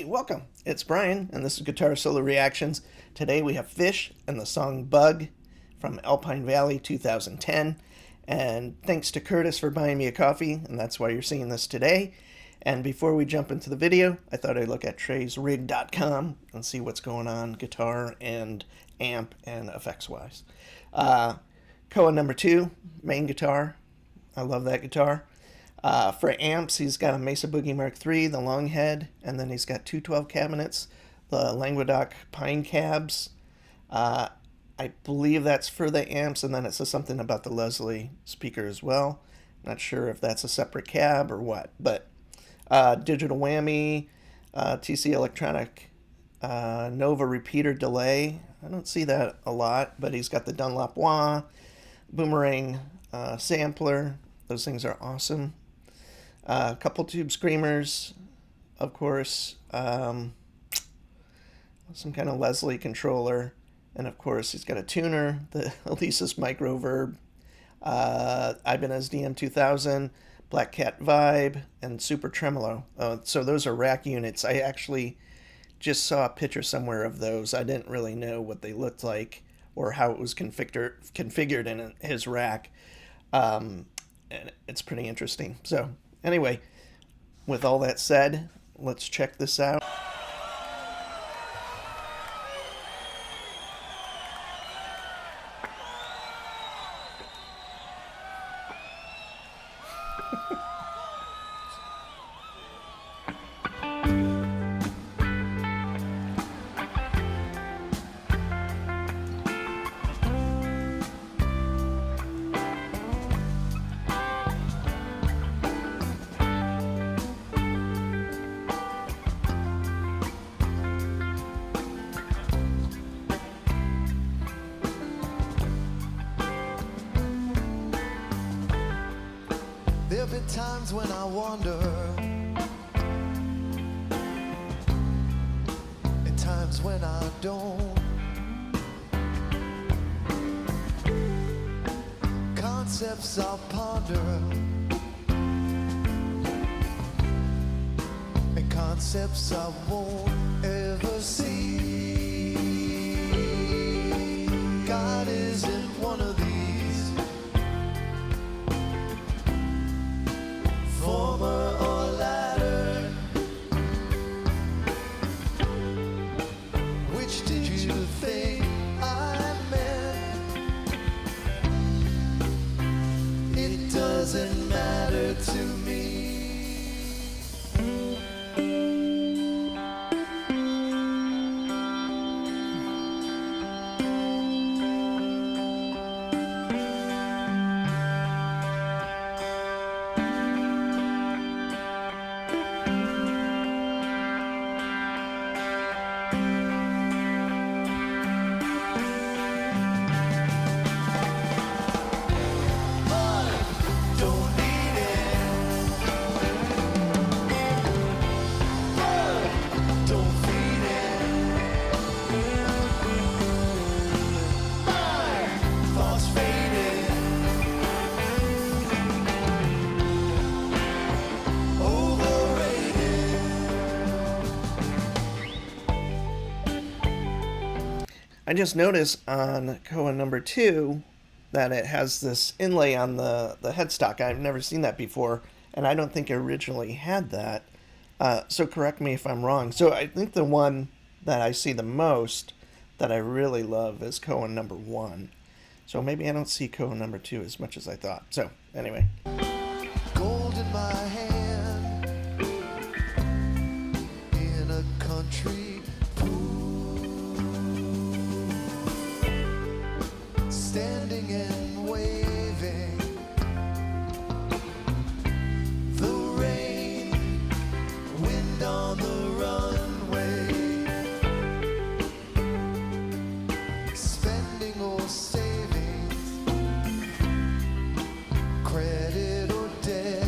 welcome. It's Brian, and this is Guitar Solo Reactions. Today we have PHISH and the song Bug from Alpine Valley 2010. And thanks to Curtis for buying me a coffee, and that's why you're seeing this today. And before we jump into the video, I thought I'd look at TreysRig.com and see what's going on guitar and amp and effects-wise. Koa number 2, main guitar. I love that guitar. For amps, he's got a Mesa Boogie Mark III, the long head, and then he's got two 12 cabinets, the Languedoc Pine cabs. I believe that's for the amps, and then it says something about the Leslie speaker as well. Not sure if that's a separate cab or what, but digital whammy, TC Electronic Nova repeater delay. I don't see that a lot, but he's got the Dunlop wah, boomerang sampler. Those things are awesome. A couple tube screamers, of course, some kind of Leslie controller, and of course he's got a tuner, the Alesis Microverb, Ibanez DM2000, Black Cat Vibe, and Super Tremolo. So those are rack units. I actually just saw a picture somewhere of those. I didn't really know what they looked like or how it was configured in his rack. And it's pretty interesting. So anyway, with all that said, let's check this out. There've been times when I wonder, and times when I don't. Concepts I'll ponder, and concepts I won't ever see. God isn't one of these. Former or latter, which did you think I meant? It doesn't matter to me. I just noticed on Koa number 2 that it has this inlay on the headstock. I've never seen that before, and I don't think it originally had that. So correct me if I'm wrong. So I think the one that I see the most that I really love is Koa number 1. So maybe I don't see Koa number 2 as much as I thought. So anyway. Gold in my hand, in a country pool, standing and waving, the rain, wind on the runway, spending or savings, credit or debt,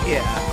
Yeah.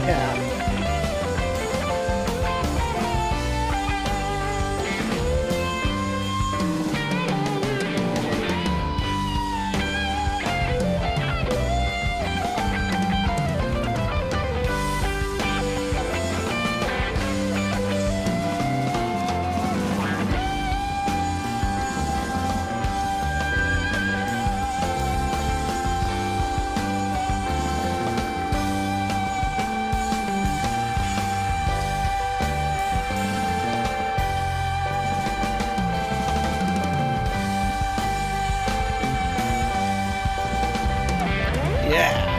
Yeah. Yeah. Yeah.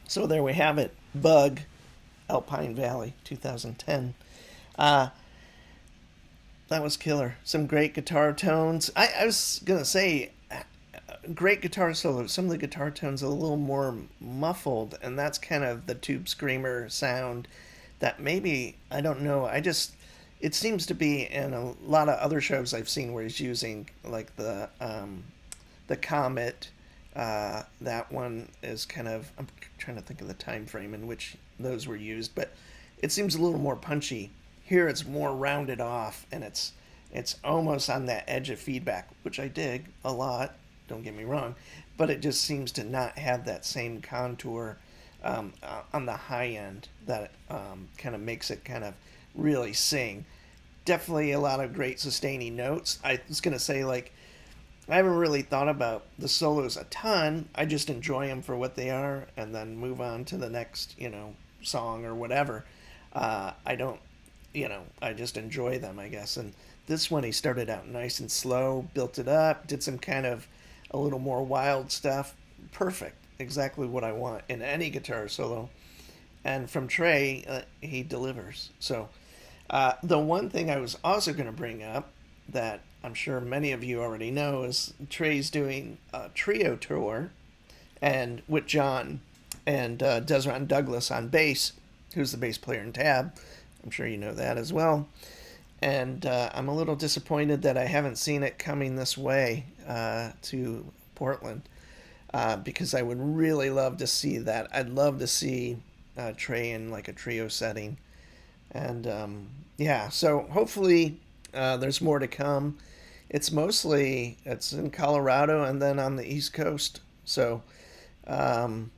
So there we have it. Bug, Alpine Valley, 2010. Uh, that was killer. Some great guitar tones. I was gonna say, great guitar solo. Some of the guitar tones are a little more muffled, and that's kind of the tube screamer sound that maybe, I don't know. It seems to be in a lot of other shows I've seen where he's using like the Comet. That one is kind of, I'm trying to think of the time frame in which those were used, but it seems a little more punchy. Here it's more rounded off, and it's almost on that edge of feedback, which I dig a lot. Don't get me wrong, but it just seems to not have that same contour on the high end that kind of makes it kind of really sing. Definitely a lot of great sustaining notes. I was gonna say, like, I haven't really thought about the solos a ton. I just enjoy them for what they are, and then move on to the next, song or whatever. I don't, I just enjoy them, I guess. And this one, he started out nice and slow, built it up, did some kind of a little more wild stuff. Perfect, exactly what I want in any guitar solo. And from Trey, he delivers. So, the one thing I was also going to bring up that I'm sure many of you already know is Trey's doing a trio tour, and with John and Desron Douglas on bass, who's the bass player in Tab. I'm sure you know that as well. And I'm a little disappointed that I haven't seen it coming this way to Portland because I would really love to see that. I'd love to see Trey in like a trio setting. And yeah, so hopefully there's more to come. It's in Colorado and then on the East Coast. So um,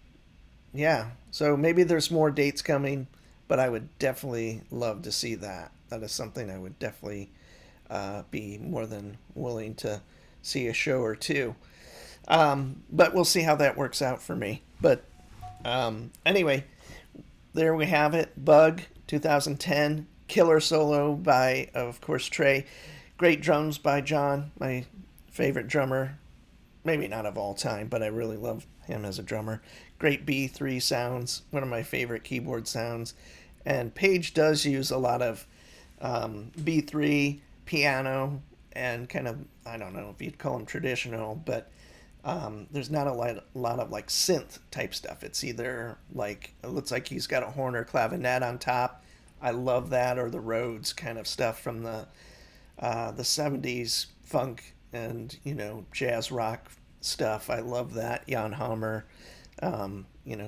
yeah, so maybe there's more dates coming, but I would definitely love to see that. That is something I would definitely be more than willing to see a show or two. But we'll see how that works out for me. But anyway, there we have it. Bug 2010. Killer solo by, of course, Trey. Great drums by John, my favorite drummer. Maybe not of all time, but I really love him as a drummer. Great B3 sounds, one of my favorite keyboard sounds. And Page does use a lot of B3 piano and kind of, I don't know if you'd call them traditional, but there's not a lot of like synth type stuff. It's either like, it looks like he's got a horn or clavinet on top. I love that, or the Rhodes kind of stuff from the 70s funk and jazz rock stuff. I love that. Jan Hammer,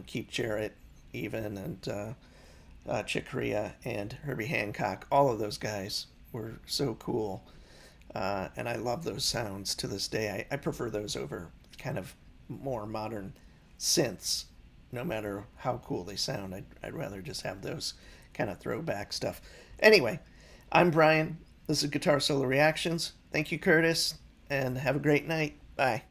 Keith Jarrett, even, and Chick Corea and Herbie Hancock. All of those guys were so cool, and I love those sounds to this day. I prefer those over kind of more modern synths. No matter how cool they sound, I'd rather just have those kind of throwback stuff. Anyway, I'm Brian. This is Guitar Solo Reactions. Thank you, Curtis, and have a great night. Bye.